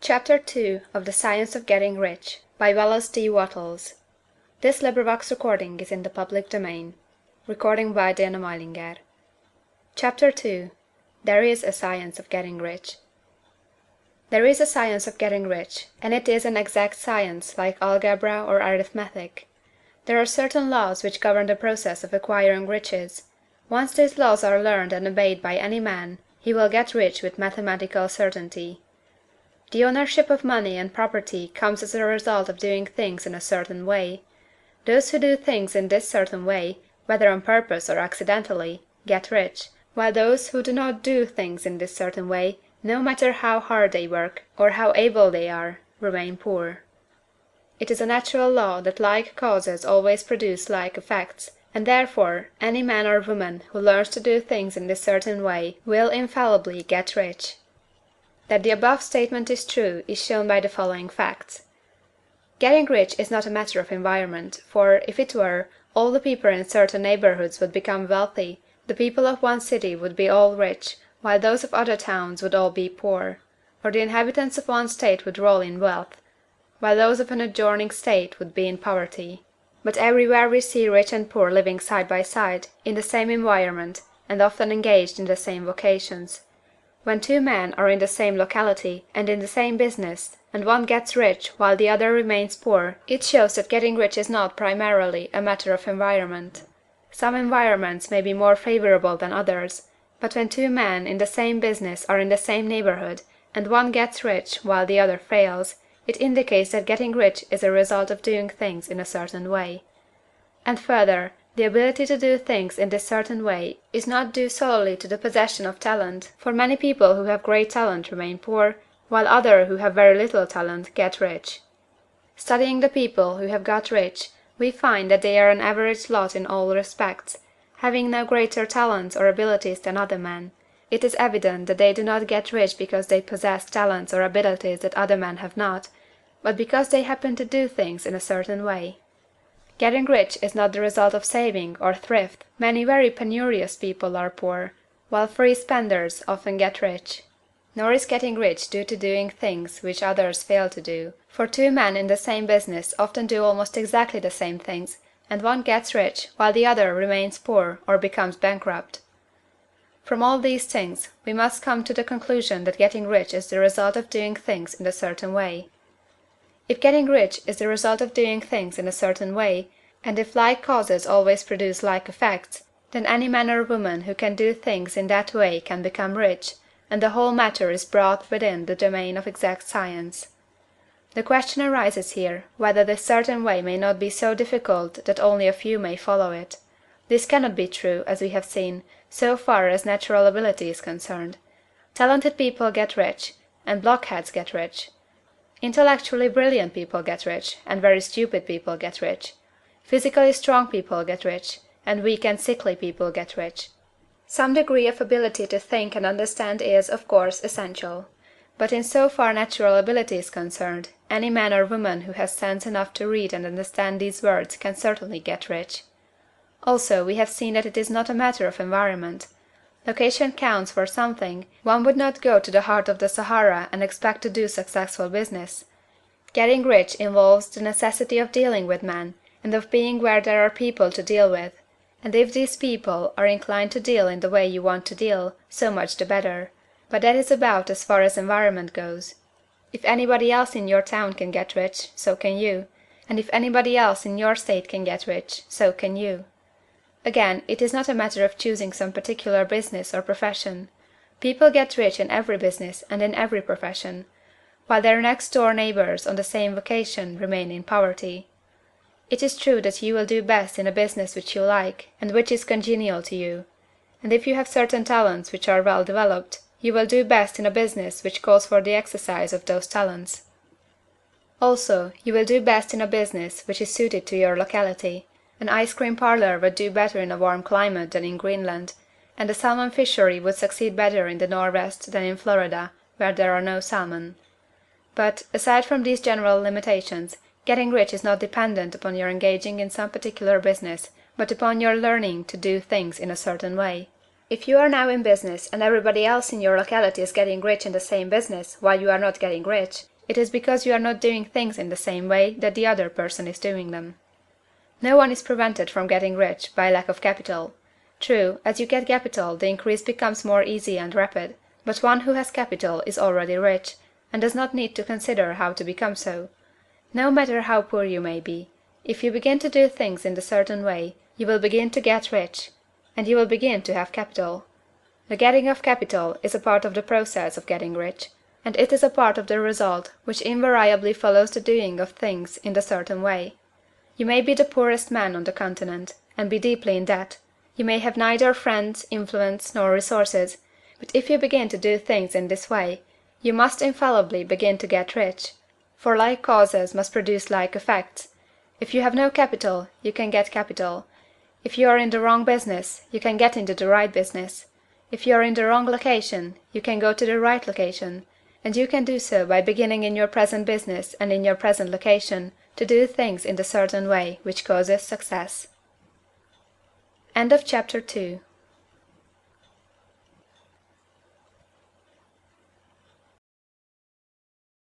Chapter 2 of The Science of Getting Rich by Wallace D. Wattles. This recording is in the public domain. Chapter 2 There is a Science of Getting Rich. There is a science of getting rich, and it is an exact science like algebra or arithmetic. There are certain laws which govern the process of acquiring riches. Once these laws are learned and obeyed by any man, he will get rich with mathematical certainty. The ownership of money and property comes as a result of doing things in a certain way. Those who do things in this certain way, whether on purpose or accidentally, get rich, while those who do not do things in this certain way, no matter how hard they work, or how able they are, remain poor. It is a natural law that like causes always produce like effects, and therefore any man or woman who learns to do things in this certain way will infallibly get rich. That the above statement is true is shown by the following facts. Getting rich is not a matter of environment, for, if it were, all the people in certain neighborhoods would become wealthy, the people of one city would be all rich, while those of other towns would all be poor; or the inhabitants of one state would roll in wealth, while those of an adjoining state would be in poverty. But everywhere we see rich and poor living side by side, in the same environment, and often engaged in the same vocations. When two men are in the same locality, and in the same business, and one gets rich while the other remains poor, it shows that getting rich is not, primarily, a matter of environment. Some environments may be more favorable than others, but when two men in the same business are in the same neighborhood, and one gets rich while the other fails, it indicates that getting rich is a result of doing things in a certain way. And further, the ability to do things in this certain way is not due solely to the possession of talent, for many people who have great talent remain poor, while others who have very little talent get rich. Studying the people who have got rich, we find that they are an average lot in all respects, having no greater talents or abilities than other men. It is evident that they do not get rich because they possess talents or abilities that other men have not, but because they happen to do things in a certain way. Getting rich is not the result of saving or thrift. Many very penurious people are poor, while free spenders often get rich. Nor is getting rich due to doing things which others fail to do, for two men in the same business often do almost exactly the same things, and one gets rich while the other remains poor or becomes bankrupt. From all these things, we must come to the conclusion that getting rich is the result of doing things in a certain way. If getting rich is the result of doing things in a certain way, and if like causes always produce like effects, then any man or woman who can do things in that way can become rich, and the whole matter is brought within the domain of exact science. The question arises here, whether this certain way may not be so difficult that only a few may follow it. This cannot be true, as we have seen, so far as natural ability is concerned. Talented people get rich, and blockheads get rich. Intellectually brilliant people get rich, and very stupid people get rich. Physically strong people get rich, and weak and sickly people get rich. Some degree of ability to think and understand is, of course, essential. But in so far natural ability is concerned, any man or woman who has sense enough to read and understand these words can certainly get rich. Also, we have seen that it is not a matter of environment. Location counts for something. One would not go to the heart of the Sahara and expect to do successful business. Getting rich involves the necessity of dealing with men, and of being where there are people to deal with. And if these people are inclined to deal in the way you want to deal, so much the better. But that is about as far as environment goes. If anybody else in your town can get rich, so can you. And if anybody else in your state can get rich, so can you. Again, it is not a matter of choosing some particular business or profession. People get rich in every business and in every profession, while their next-door neighbors on the same vocation remain in poverty. It is true that you will do best in a business which you like, and which is congenial to you. And if you have certain talents which are well developed, you will do best in a business which calls for the exercise of those talents. Also, you will do best in a business which is suited to your locality. An ice cream parlor would do better in a warm climate than in Greenland, and a salmon fishery would succeed better in the Northwest than in Florida, where there are no salmon. But, aside from these general limitations, getting rich is not dependent upon your engaging in some particular business, but upon your learning to do things in a certain way. If you are now in business and everybody else in your locality is getting rich in the same business while you are not getting rich, it is because you are not doing things in the same way that the other person is doing them. No one is prevented from getting rich by lack of capital. True, as you get capital the increase becomes more easy and rapid, but one who has capital is already rich, and does not need to consider how to become so. No matter how poor you may be, if you begin to do things in a certain way, you will begin to get rich, and you will begin to have capital. The getting of capital is a part of the process of getting rich, and it is a part of the result which invariably follows the doing of things in a certain way. You may be the poorest man on the continent, and be deeply in debt. You may have neither friends, influence, nor resources, but if you begin to do things in this way, you must infallibly begin to get rich, for like causes must produce like effects. If you have no capital, you can get capital. If you are in the wrong business, you can get into the right business. If you are in the wrong location, you can go to the right location, and you can do so by beginning in your present business and in your present location to do things in the certain way which causes success. End of chapter 2.